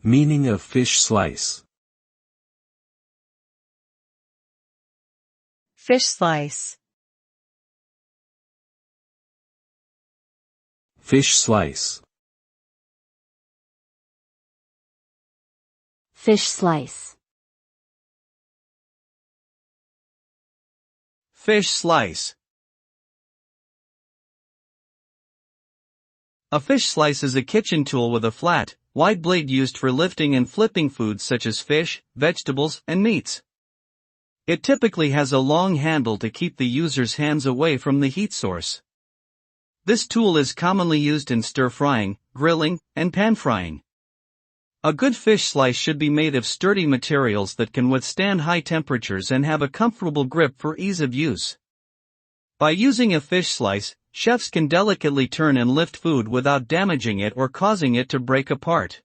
Meaning of fish slice. Fish slice. Fish slice. Fish slice. Fish slice. A fish slice is a kitchen tool with a flat, wide blade used for lifting and flipping foods such as fish, vegetables, and meats. It typically has a long handle to keep the user's hands away from the heat source. This tool is commonly used in stir-frying, grilling, and pan-frying. A good fish slice should be made of sturdy materials that can withstand high temperatures and have a comfortable grip for ease of use. By using a fish slice, chefs can delicately turn and lift food without damaging it or causing it to break apart.